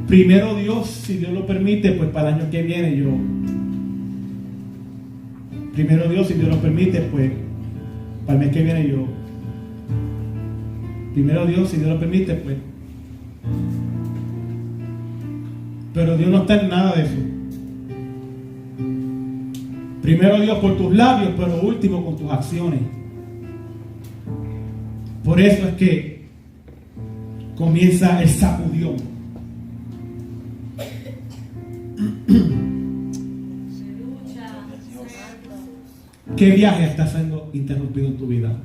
Primero Dios, si Dios lo permite, pues para el año que viene yo. Primero Dios, si Dios lo permite, pues para el mes que viene yo. Primero Dios, si Dios lo permite, pues. Pero Dios no está en nada de eso. Primero Dios por tus labios, pero último con tus acciones. Por eso es que comienza el sacudión. ¿Qué viaje está siendo interrumpido en tu vida?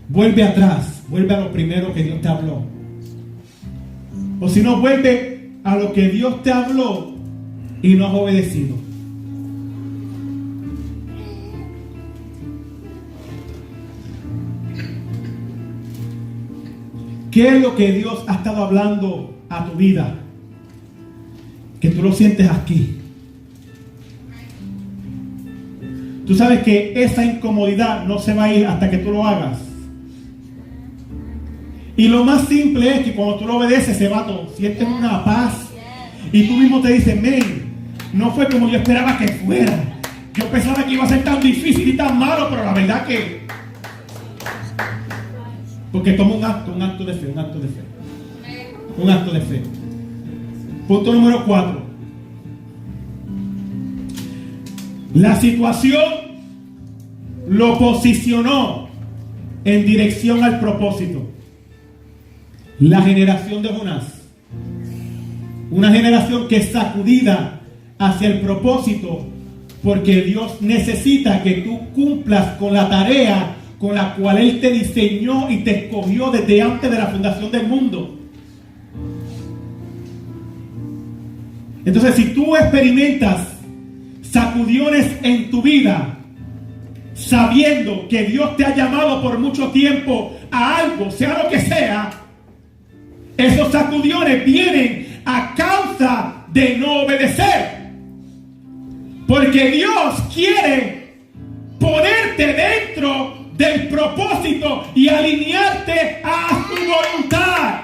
Vuelve atrás, vuelve a lo primero que Dios te habló. O si no, vuelve a lo que Dios te habló y no has obedecido. ¿Qué es lo que Dios ha estado hablando a tu vida? Que tú lo sientes aquí. Tú sabes que esa incomodidad no se va a ir hasta que tú lo hagas. Y lo más simple es que cuando tú lo obedeces se va todo. Sientes una paz. Y tú mismo te dices: men, no fue como yo esperaba que fuera. Yo pensaba que iba a ser tan difícil y tan malo, pero la verdad que... Porque toma un acto de fe, un acto de fe. Un acto de fe. Punto número 4. La situación lo posicionó en dirección al propósito. La generación de Jonás, una generación que es sacudida hacia el propósito, Porque Dios necesita que tú cumplas con la tarea con la cual Él te diseñó y te escogió desde antes de la fundación del mundo. Entonces, si tú experimentas sacudiones en tu vida, sabiendo que Dios te ha llamado por mucho tiempo a algo, sea lo que sea, esos sacudiones vienen a causa de no obedecer. Porque Dios quiere ponerte dentro del propósito y alinearte a su voluntad.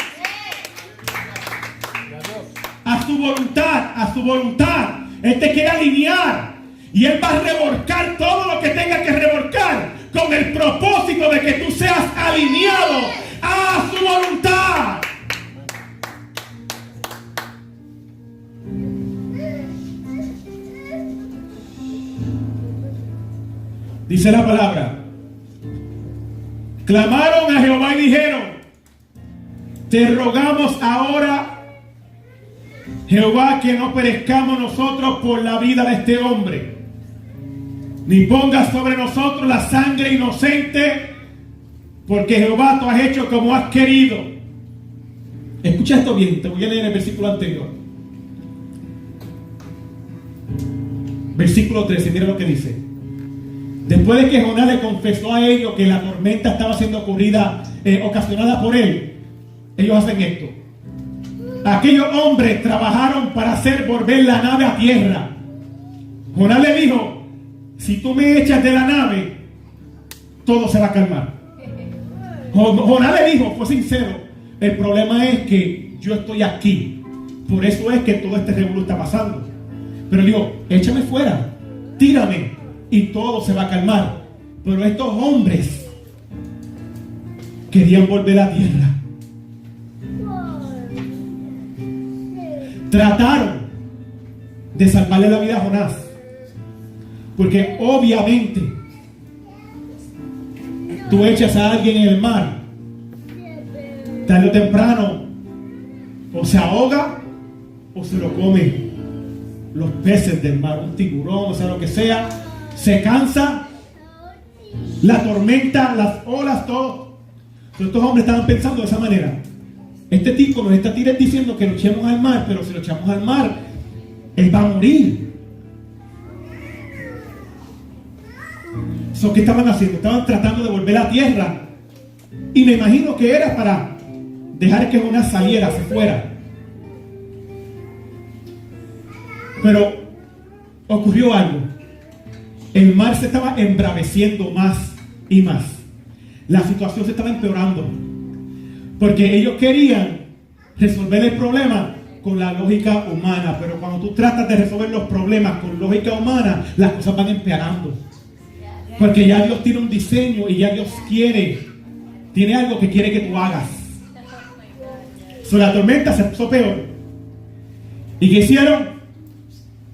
A su voluntad, a su voluntad. Él te quiere alinear y Él va a revolcar todo lo que tenga que revolcar con el propósito de que tú seas alineado a su voluntad. Dice la palabra: clamaron a Jehová y dijeron: te rogamos ahora, Jehová, que no perezcamos nosotros por la vida de este hombre, ni pongas sobre nosotros la sangre inocente, porque Jehová, tú has hecho como has querido. Escucha esto bien, te voy a leer el versículo anterior. Versículo 13, mira lo que dice. Después de que Jonás le confesó a ellos que la tormenta estaba siendo ocasionada por él, ellos hacen esto. Aquellos hombres trabajaron para hacer volver la nave a tierra. Jonás le dijo: si tú me echas de la nave, todo se va a calmar. Jonás le dijo, fue sincero: el problema es que yo estoy aquí, por eso es que todo este revuelo está pasando. Pero dijo: échame fuera, tírame, y todo se va a calmar. Pero estos hombres querían volver a la tierra. Trataron de salvarle la vida a Jonás, porque obviamente tú echas a alguien en el mar, tarde o temprano o se ahoga o se lo comen los peces del mar, un tiburón, o sea lo que sea. Se cansa, la tormenta, las olas, todo. Pero estos hombres estaban pensando de esa manera: este tipo nos está diciendo que lo echemos al mar, pero si lo echamos al mar, él va a morir. ¿Qué estaban haciendo? Estaban tratando de volver a la tierra. Y me imagino que era para dejar que Jonás saliera, se fuera. Pero ocurrió algo. El mar se estaba embraveciendo más y más. La situación se estaba empeorando. Porque ellos querían resolver el problema con la lógica humana. Pero cuando tú tratas de resolver los problemas con lógica humana, las cosas van empeorando. Porque ya Dios tiene un diseño y ya Dios tiene algo que quiere que tú hagas. La tormenta se puso peor. ¿Y qué hicieron?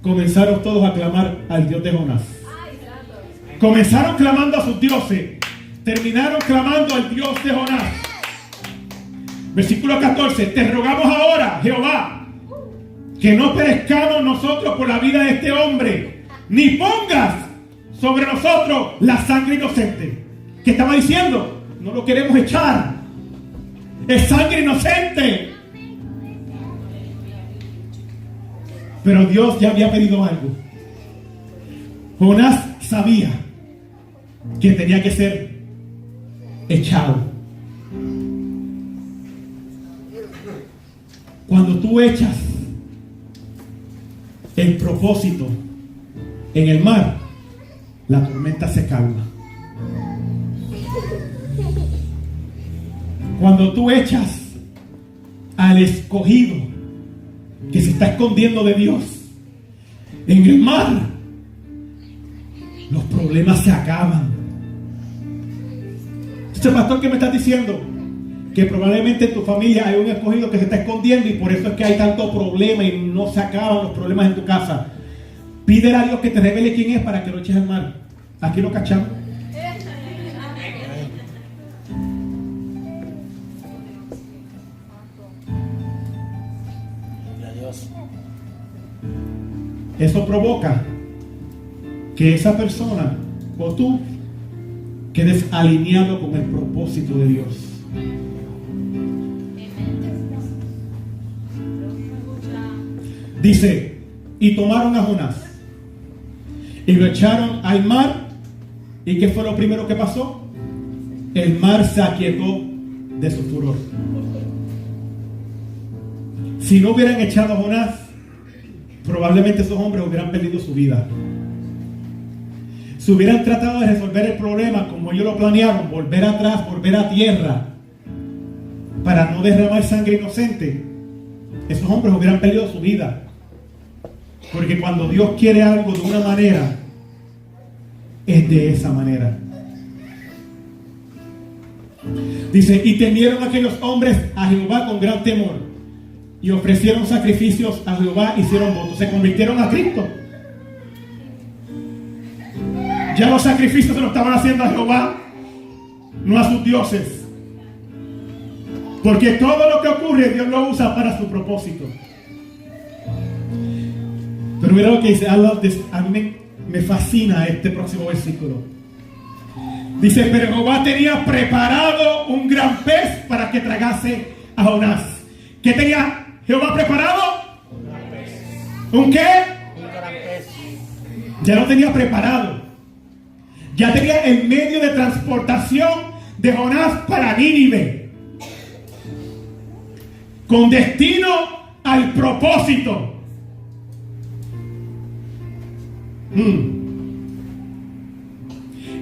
Comenzaron todos a clamar al Dios de Jonás. Comenzaron clamando a sus dioses. Terminaron clamando al Dios de Jonás. Versículo 14. Te rogamos ahora, Jehová, que no perezcamos nosotros por la vida de este hombre, ni pongas sobre nosotros la sangre inocente. ¿Qué estaba diciendo? No lo queremos echar. Es sangre inocente. Pero Dios ya había pedido algo. Jonás sabía que tenía que ser echado. Cuando tú echas el propósito en el mar, la tormenta se calma. Cuando tú echas al escogido que se está escondiendo de Dios en el mar, los problemas se acaban. Este pastor, ¿qué me estás diciendo? Que probablemente en tu familia hay un escogido que se está escondiendo y por eso es que hay tanto problema y no se acaban los problemas en tu casa. Pídele a Dios que te revele quién es para que lo eches al mar. Aquí lo cachamos. Eso provoca que esa persona o tú quedes alineado con el propósito de Dios. Dice, y tomaron a Jonás y lo echaron al mar. ¿Y qué fue lo primero que pasó? El mar se aquietó de su furor. Si no hubieran echado a Jonás, probablemente esos hombres hubieran perdido su vida. Si hubieran tratado de resolver el problema como ellos lo planearon, volver atrás, volver a tierra, para no derramar sangre inocente, esos hombres hubieran perdido su vida. Porque cuando Dios quiere algo de una manera, es de esa manera. Dice, y temieron aquellos hombres a Jehová con gran temor, y ofrecieron sacrificios a Jehová, hicieron votos, se convirtieron a Cristo. Ya los sacrificios se los estaban haciendo a Jehová, no a sus dioses. Porque todo lo que ocurre, Dios lo usa para su propósito. Pero mira lo que dice, a mí me fascina este próximo versículo. Dice, pero Jehová tenía preparado un gran pez para que tragase a Jonás. ¿Qué tenía Jehová preparado? ¿Un qué? Un gran pez. Ya lo tenía preparado. Ya tenía el medio de transportación de Jonás para Nínive, con destino al propósito.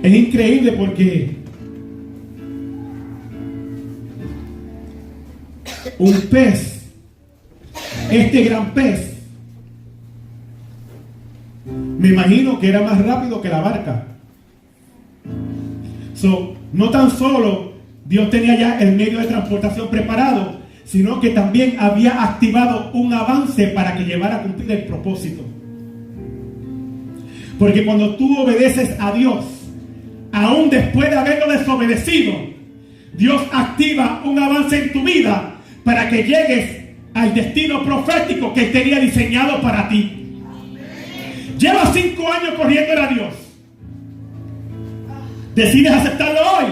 Es increíble porque un pez, este gran pez, me imagino que era más rápido que la barca. No tan solo Dios tenía ya el medio de transportación preparado, sino que también había activado un avance para que llevara a cumplir el propósito. Porque cuando tú obedeces a Dios, aún después de haberlo desobedecido, Dios activa un avance en tu vida para que llegues al destino profético que Él tenía diseñado para ti. Llevas 5 años corriendo a Dios. Decides aceptarlo hoy.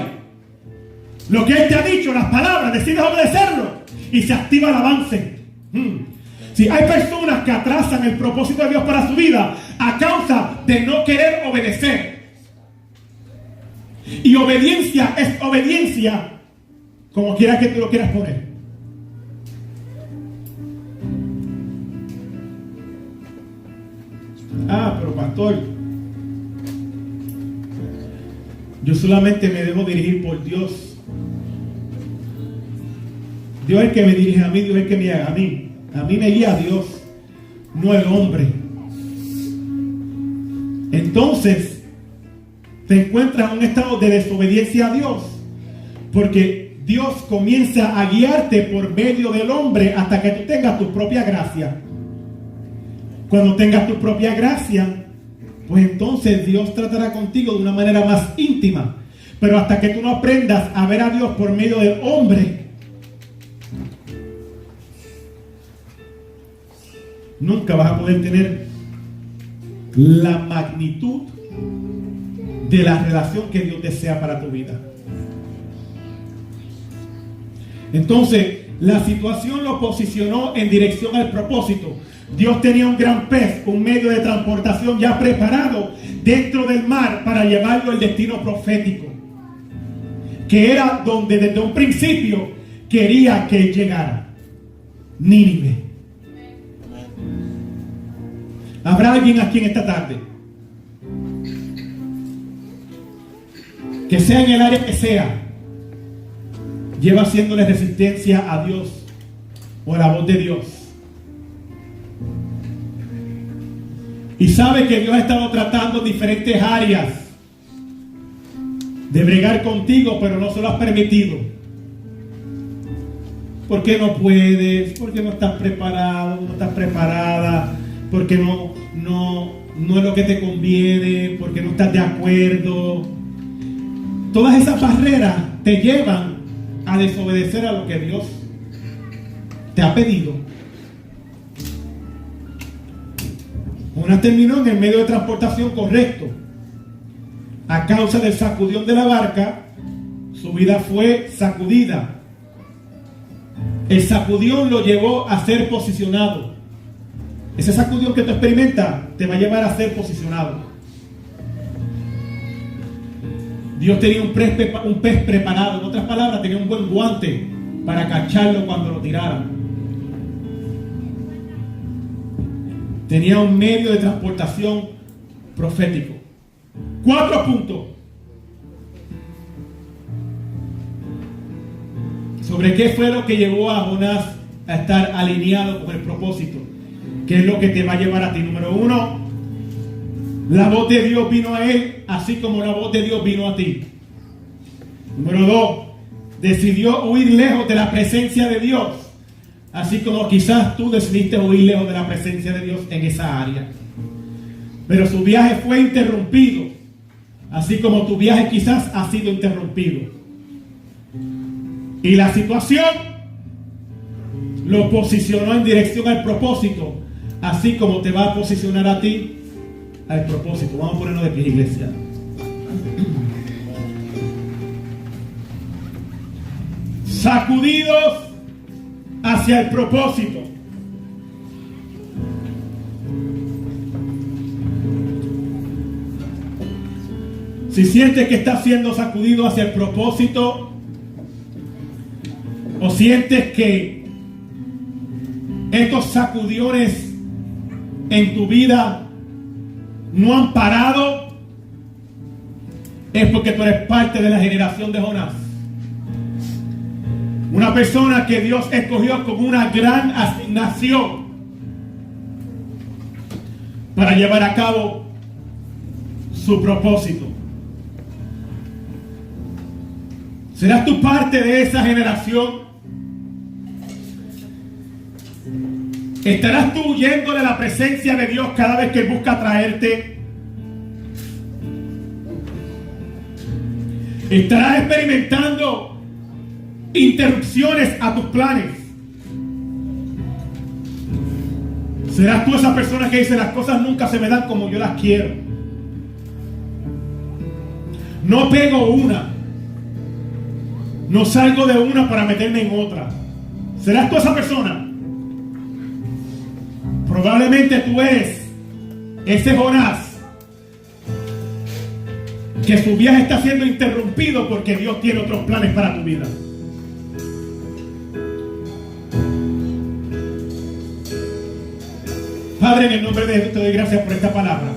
Lo que Él te ha dicho, las palabras, decides obedecerlo y se activa el avance. Si hay personas que atrasan el propósito de Dios para su vida a causa de no querer obedecer. Y obediencia es obediencia, como quiera que tú lo quieras poner. Pero pastor, yo solamente me dejo dirigir por Dios. Dios es el que me dirige a mí, Dios es el que me haga a mí. A mí me guía Dios, no el hombre. Entonces, te encuentras en un estado de desobediencia a Dios, porque Dios comienza a guiarte por medio del hombre hasta que tú tengas tu propia gracia. Cuando tengas tu propia gracia, pues entonces Dios tratará contigo de una manera más íntima. Pero hasta que tú no aprendas a ver a Dios por medio del hombre, nunca vas a poder tener la magnitud de la relación que Dios desea para tu vida. Entonces, la situación lo posicionó en dirección al propósito. Dios tenía un gran pez, un medio de transportación ya preparado dentro del mar para llevarlo al destino profético, que era donde desde un principio quería que él llegara: Nínive. ¿Habrá alguien aquí en esta tarde que sea en el área que sea, lleva haciéndole resistencia a Dios o a la voz de Dios? Y sabe que Dios ha estado tratando diferentes áreas de bregar contigo, pero no se lo has permitido. ¿Por qué no puedes? ¿Por qué no estás preparado? ¿No estás preparada? ¿Por qué no es lo que te conviene? ¿Por qué no estás de acuerdo? Todas esas barreras te llevan a desobedecer a lo que Dios te ha pedido. Jonás terminó en el medio de transportación correcto. A causa del sacudión de la barca, su vida fue sacudida. El sacudión lo llevó a ser posicionado. Ese sacudión que tú experimentas te va a llevar a ser posicionado. Dios tenía un pez preparado. En otras palabras, tenía un buen guante para cacharlo cuando lo tirara. Tenía un medio de transportación profético. 4 puntos sobre qué fue lo que llevó a Jonás a estar alineado con el propósito. ¿Qué es lo que te va a llevar a ti? Número 1, la voz de Dios vino a él, así como la voz de Dios vino a ti. Número 2, decidió huir lejos de la presencia de Dios, así como quizás tú decidiste huir lejos de la presencia de Dios en esa área. Pero su viaje fue interrumpido, así como tu viaje quizás ha sido interrumpido. Y la situación lo posicionó en dirección al propósito, así como te va a posicionar a ti al propósito. Vamos a ponernos de pie, iglesia. Sacudidos hacia el propósito. Si sientes que estás siendo sacudido hacia el propósito, o sientes que estos sacudiones en tu vida no han parado, es porque tú eres parte de la generación de Jonás. Una persona que Dios escogió con una gran asignación para llevar a cabo su propósito. ¿Serás tú parte de esa generación? ¿Estarás tú huyendo de la presencia de Dios cada vez que Él busca traerte? ¿Estarás experimentando interrupciones a tus planes? ¿Serás tú esa persona que dice las cosas nunca se me dan como yo las quiero? No pego una, no salgo de una para meterme en otra. ¿Serás tú esa persona? Probablemente tú eres ese Jonás que su viaje está siendo interrumpido porque Dios tiene otros planes para tu vida. Padre, en el nombre de Jesús te doy gracias por esta palabra.